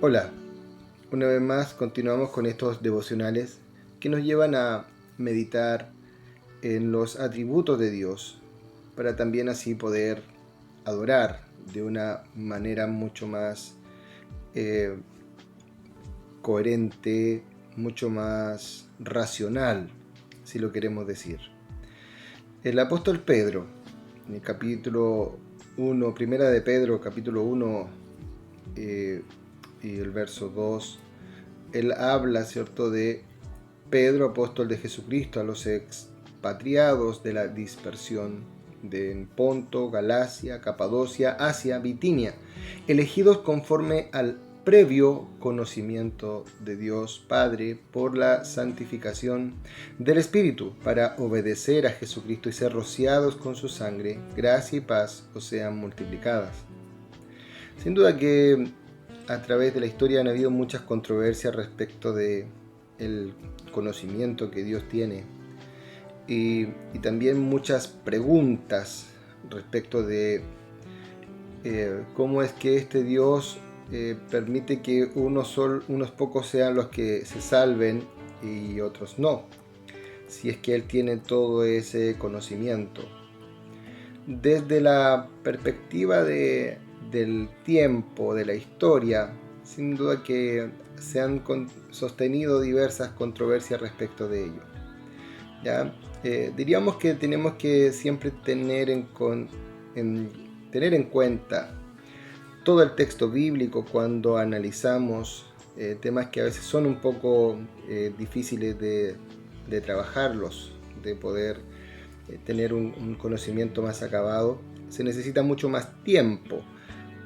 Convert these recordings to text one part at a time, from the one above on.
Hola, una vez más continuamos con estos devocionales que nos llevan a meditar en los atributos de Dios para también así poder adorar de una manera mucho más eh, coherente, mucho más racional, si lo queremos decir. El apóstol Pedro, en el capítulo 1, primera de Pedro, capítulo 1 y el verso 2, él habla, ¿cierto?, de Pedro, apóstol de Jesucristo, a los expatriados de la dispersión de Ponto, Galacia, Capadocia, Asia, Bitinia, elegidos conforme al previo conocimiento de Dios Padre por la santificación del Espíritu, para obedecer a Jesucristo y ser rociados con su sangre, gracia y paz os sean multiplicadas. Sin duda que a través de la historia han habido muchas controversias respecto de el conocimiento que Dios tiene y también muchas preguntas respecto de cómo es que este Dios permite que unos pocos sean los que se salven y otros no, si es que Él tiene todo ese conocimiento. Desde la perspectiva del tiempo, de la historia, sin duda que se han sostenido diversas controversias respecto de ello. ¿Ya? Diríamos que tenemos que siempre tener en cuenta todo el texto bíblico cuando analizamos temas que a veces son un poco difíciles de trabajarlos, de poder tener un conocimiento más acabado. Se necesita mucho más tiempo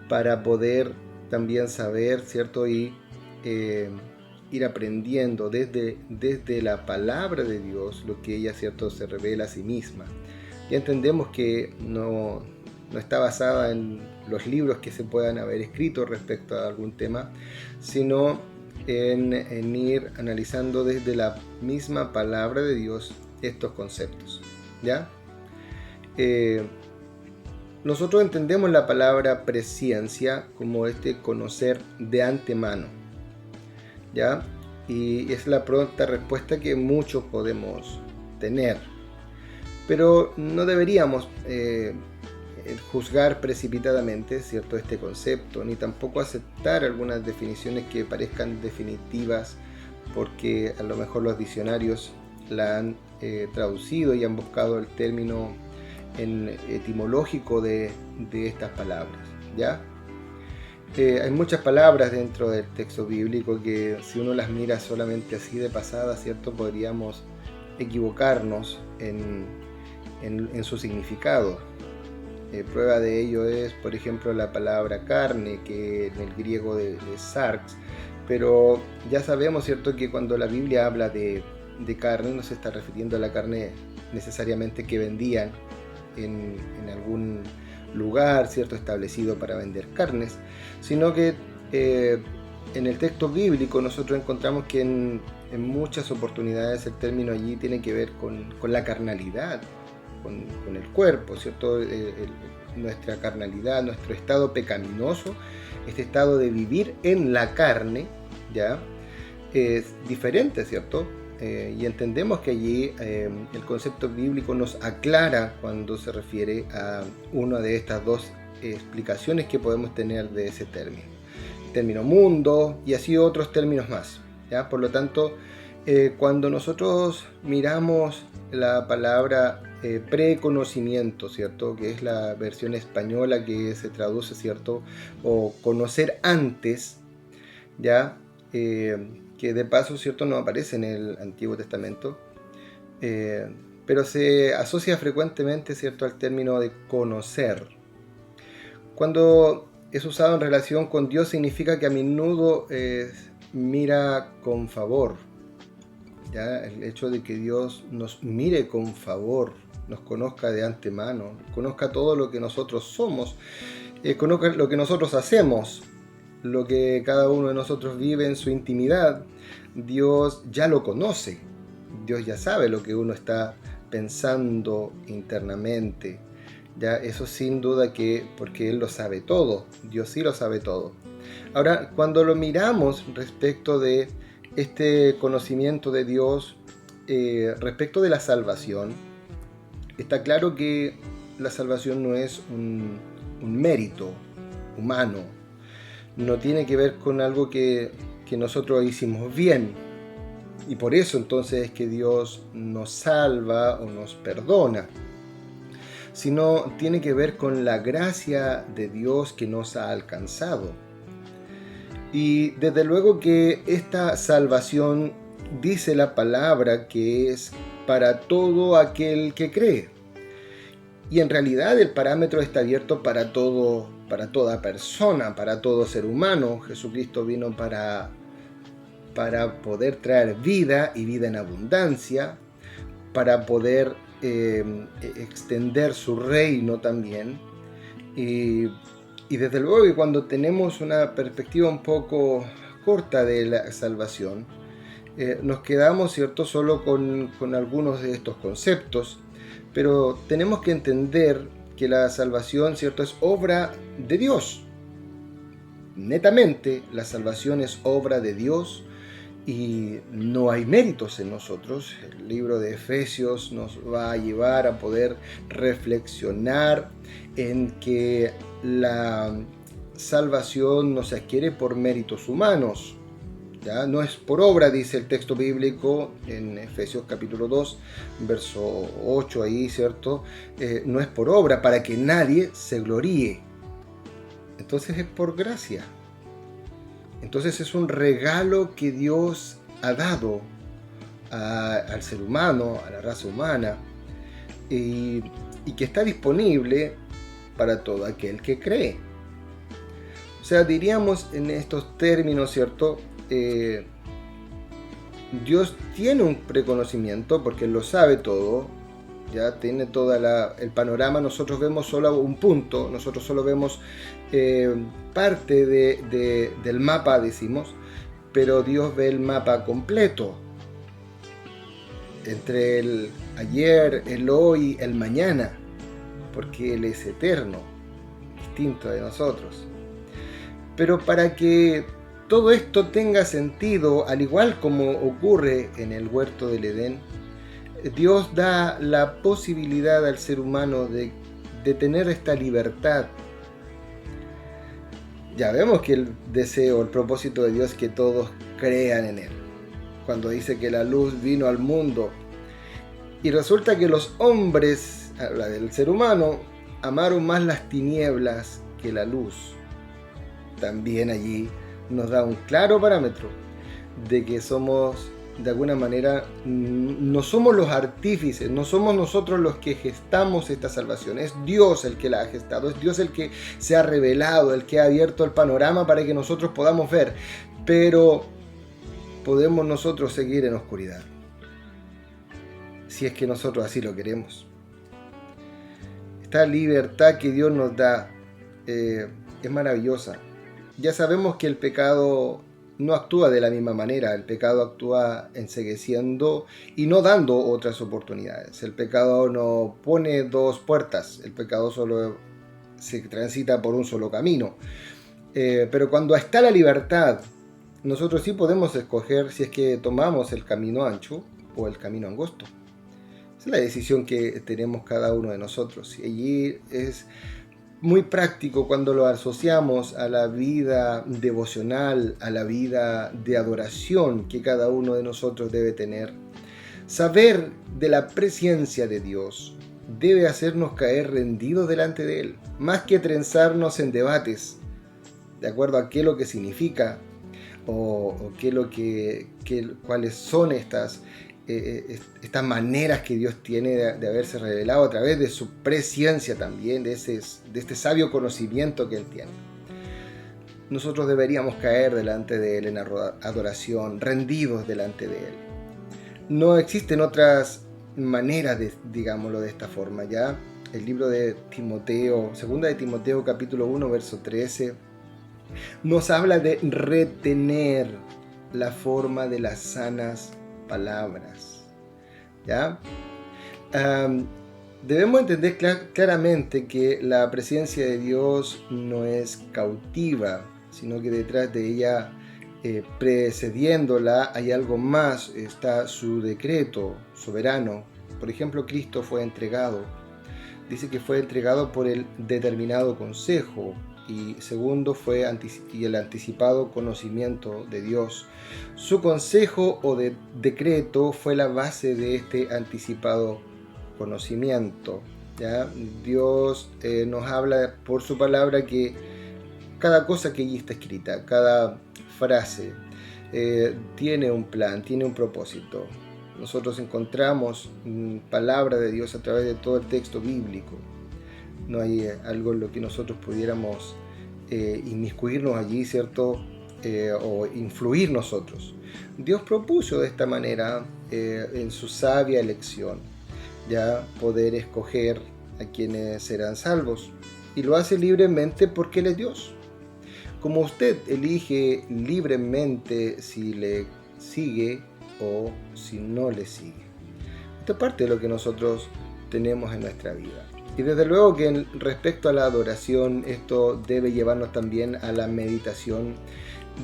para poder también saber, ¿cierto? Y ir aprendiendo desde la palabra de Dios lo que ella, ¿cierto?, se revela a sí misma. Ya entendemos que no está basada en los libros que se puedan haber escrito respecto a algún tema, sino en ir analizando desde la misma palabra de Dios estos conceptos. ¿Ya? Nosotros entendemos la palabra presciencia como conocer de antemano, ¿ya? Y es la pronta respuesta que muchos podemos tener, pero no deberíamos juzgar precipitadamente, ¿cierto?, este concepto, ni tampoco aceptar algunas definiciones que parezcan definitivas porque a lo mejor los diccionarios la han traducido y han buscado el término etimológico de estas palabras, ¿ya? Hay muchas palabras dentro del texto bíblico que si uno las mira solamente así de pasada, ¿cierto?, podríamos equivocarnos en su significado. Prueba de ello es, por ejemplo, la palabra carne, que en el griego de sarx, pero ya sabemos, ¿cierto?, que cuando la Biblia habla de carne no se está refiriendo a la carne necesariamente que vendían en algún lugar, ¿cierto?, establecido para vender carnes, sino que en el texto bíblico nosotros encontramos que en muchas oportunidades el término allí tiene que ver con la carnalidad, con el cuerpo, ¿cierto? Nuestra carnalidad, nuestro estado pecaminoso, este estado de vivir en la carne, ¿ya?, es diferente, ¿cierto? Y entendemos que allí el concepto bíblico nos aclara cuando se refiere a una de estas dos explicaciones que podemos tener de ese término. El término mundo y así otros términos más, ¿ya? Por lo tanto, cuando nosotros miramos la palabra preconocimiento, ¿cierto?, que es la versión española que se traduce, ¿cierto?, o conocer antes, ¿ya?, que de paso, ¿cierto?, no aparece en el Antiguo Testamento, pero se asocia frecuentemente, ¿cierto?, al término de conocer. Cuando es usado en relación con Dios significa que a menudo mira con favor, ¿ya? El hecho de que Dios nos mire con favor, nos conozca de antemano, conozca todo lo que nosotros somos, conozca lo que nosotros hacemos, lo que cada uno de nosotros vive en su intimidad. Dios ya lo conoce, Dios ya sabe lo que uno está pensando internamente, ya, eso sin duda que porque Él lo sabe todo, Dios sí lo sabe todo. Ahora, cuando lo miramos respecto de este conocimiento de Dios, respecto de la salvación, está claro que la salvación no es un mérito humano, no tiene que ver con algo que nosotros hicimos bien, y por eso entonces es que Dios nos salva o nos perdona, sino tiene que ver con la gracia de Dios que nos ha alcanzado. Y desde luego que esta salvación dice la palabra que es para todo aquel que cree. Y en realidad el parámetro está abierto para toda persona, para todo ser humano. Jesucristo vino para poder traer vida y vida en abundancia, para poder extender su reino también. Y desde luego que cuando tenemos una perspectiva un poco corta de la salvación, nos quedamos, ¿cierto?, solo con algunos de estos conceptos, pero tenemos que entender que la salvación, ¿cierto?, es obra de Dios. Netamente, la salvación es obra de Dios y no hay méritos en nosotros. El libro de Efesios nos va a llevar a poder reflexionar en que la salvación no se adquiere por méritos humanos, ¿ya? No es por obra, dice el texto bíblico en Efesios capítulo 2, verso 8 ahí, ¿cierto? No es por obra para que nadie se gloríe. Entonces es por gracia. Entonces es un regalo que Dios ha dado al ser humano, a la raza humana, y que está disponible para todo aquel que cree. O sea, diríamos en estos términos, ¿cierto? Dios tiene un preconocimiento porque Él lo sabe todo, ya tiene todo el panorama. Nosotros vemos solo un punto, nosotros solo vemos parte del mapa, decimos, pero Dios ve el mapa completo, entre el ayer, el hoy, el mañana, porque Él es eterno, distinto de nosotros. Pero para que todo esto tenga sentido, al igual como ocurre en el huerto del Edén, Dios da la posibilidad al ser humano de tener esta libertad. Ya vemos que el deseo, el propósito de Dios es que todos crean en Él. Cuando dice que la luz vino al mundo, y resulta que los hombres, habla del ser humano, amaron más las tinieblas que la luz. También allí nos da un claro parámetro de que somos, de alguna manera, no somos los artífices, no somos nosotros los que gestamos esta salvación, es Dios el que la ha gestado, es Dios el que se ha revelado, el que ha abierto el panorama para que nosotros podamos ver, pero podemos nosotros seguir en oscuridad, si es que nosotros así lo queremos. Esta libertad que Dios nos da es maravillosa. Ya sabemos que el pecado no actúa de la misma manera, el pecado actúa encegueciendo y no dando otras oportunidades. El pecado no pone dos puertas, el pecado solo se transita por un solo camino. Pero cuando está la libertad, nosotros sí podemos escoger si es que tomamos el camino ancho o el camino angosto. Esa es la decisión que tenemos cada uno de nosotros. Y allí es muy práctico cuando lo asociamos a la vida devocional, a la vida de adoración que cada uno de nosotros debe tener. Saber de la presencia de Dios debe hacernos caer rendidos delante de Él, más que trenzarnos en debates de acuerdo a qué es lo que significa o cuáles son estas maneras que Dios tiene de haberse revelado a través de su presencia también, de este sabio conocimiento que Él tiene. Nosotros deberíamos caer delante de Él en adoración, rendidos delante de Él. No existen otras maneras, digámoslo de esta forma, ¿ya? El libro de Timoteo, 2 de Timoteo capítulo 1, verso 13, nos habla de retener la forma de las sanas palabras, ¿ya? Debemos entender claramente que la presencia de Dios no es cautiva, sino que detrás de ella, precediéndola, hay algo más, está su decreto soberano. Por ejemplo, Cristo fue entregado. Dice que fue entregado por el determinado consejo, y segundo fue el anticipado conocimiento de Dios. Su consejo o decreto fue la base de este anticipado conocimiento. ¿Ya? Dios nos habla por su palabra que cada cosa que allí está escrita, cada frase, tiene un plan, tiene un propósito. Nosotros encontramos palabra de Dios a través de todo el texto bíblico. No hay algo en lo que nosotros pudiéramos inmiscuirnos allí, ¿cierto? O influir nosotros. Dios propuso de esta manera, en su sabia elección, ya poder escoger a quienes serán salvos. Y lo hace libremente porque Él es Dios. Como usted elige libremente si le sigue o si no le sigue. Esta es parte de lo que nosotros tenemos en nuestra vida. Y desde luego que respecto a la adoración, esto debe llevarnos también a la meditación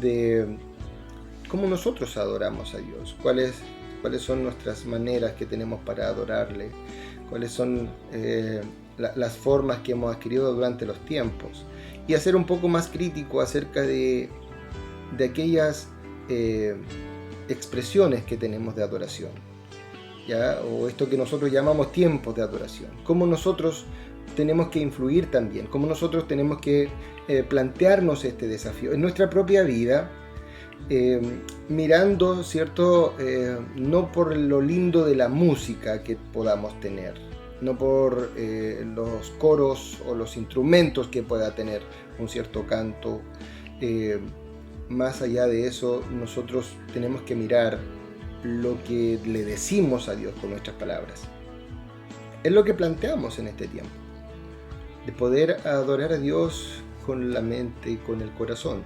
de cómo nosotros adoramos a Dios, cuáles son nuestras maneras que tenemos para adorarle, cuáles son las formas que hemos adquirido durante los tiempos, y hacer un poco más crítico acerca de aquellas expresiones que tenemos de adoración, ¿ya? O esto que nosotros llamamos tiempos de adoración, cómo nosotros tenemos que influir también, cómo nosotros tenemos que plantearnos este desafío en nuestra propia vida, mirando, ¿cierto? No por lo lindo de la música que podamos tener, no por los coros o los instrumentos que pueda tener un cierto canto. Más allá de eso, nosotros tenemos que mirar lo que le decimos a Dios con nuestras palabras. Es lo que planteamos en este tiempo, de poder adorar a Dios con la mente y con el corazón,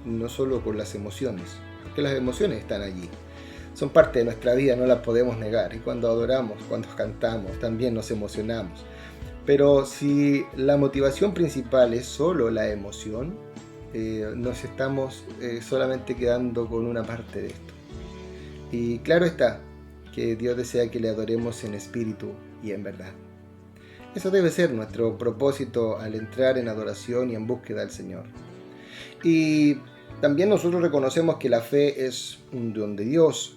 no solo con las emociones, porque las emociones están allí, son parte de nuestra vida, no las podemos negar, y cuando adoramos, cuando cantamos, también nos emocionamos. Pero si la motivación principal es solo la emoción, nos estamos solamente quedando con una parte de esto. Y claro está que Dios desea que le adoremos en espíritu y en verdad. Eso debe ser nuestro propósito al entrar en adoración y en búsqueda del Señor. Y también nosotros reconocemos que la fe es un don de Dios,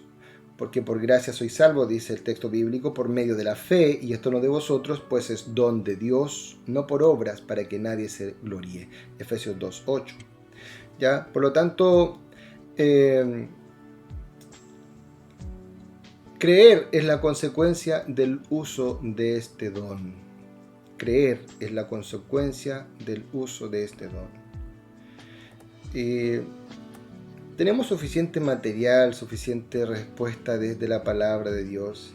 porque por gracia sois salvos, dice el texto bíblico, por medio de la fe, y esto no de vosotros, pues es don de Dios, no por obras, para que nadie se gloríe. Efesios 2:8. ¿Ya? Por lo tanto, creer es la consecuencia del uso de este don. Creer es la consecuencia del uso de este don. Tenemos suficiente material, suficiente respuesta desde la palabra de Dios,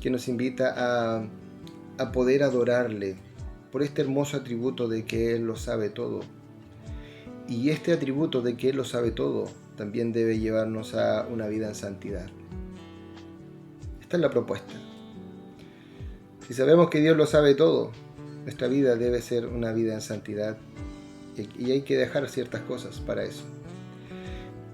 que nos invita a poder adorarle por este hermoso atributo de que Él lo sabe todo. Y este atributo de que Él lo sabe todo también debe llevarnos a una vida en santidad. Esta es la propuesta. Si sabemos que Dios lo sabe todo, nuestra vida debe ser una vida en santidad, y hay que dejar ciertas cosas para eso.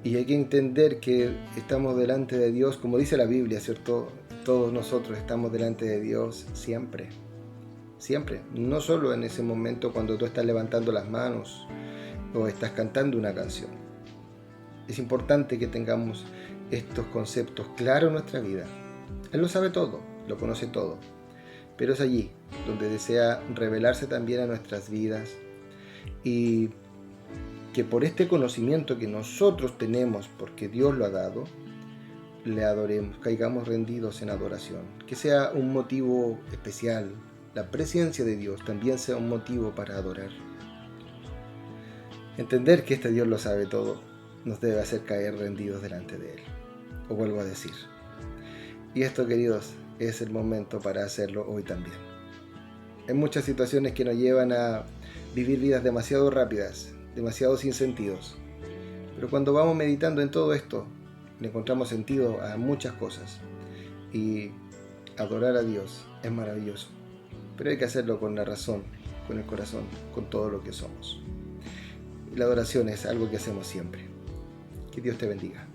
Y hay que entender que estamos delante de Dios, como dice la Biblia, ¿cierto? Todos nosotros estamos delante de Dios siempre. Siempre. No solo en ese momento cuando tú estás levantando las manos o estás cantando una canción. Es importante que tengamos estos conceptos claros en nuestra vida. Él lo sabe todo, lo conoce todo. Pero es allí donde desea revelarse también a nuestras vidas, y que por este conocimiento que nosotros tenemos, porque Dios lo ha dado, le adoremos, caigamos rendidos en adoración. Que sea un motivo especial, la presencia de Dios también sea un motivo para adorar. Entender que este Dios lo sabe todo nos debe hacer caer rendidos delante de Él. Os vuelvo a decir. Y esto, queridos, es el momento para hacerlo hoy también. Hay muchas situaciones que nos llevan a vivir vidas demasiado rápidas, demasiado sin sentidos. Pero cuando vamos meditando en todo esto, le encontramos sentido a muchas cosas. Y adorar a Dios es maravilloso. Pero hay que hacerlo con la razón, con el corazón, con todo lo que somos. la adoración es algo que hacemos siempre. Que Dios te bendiga.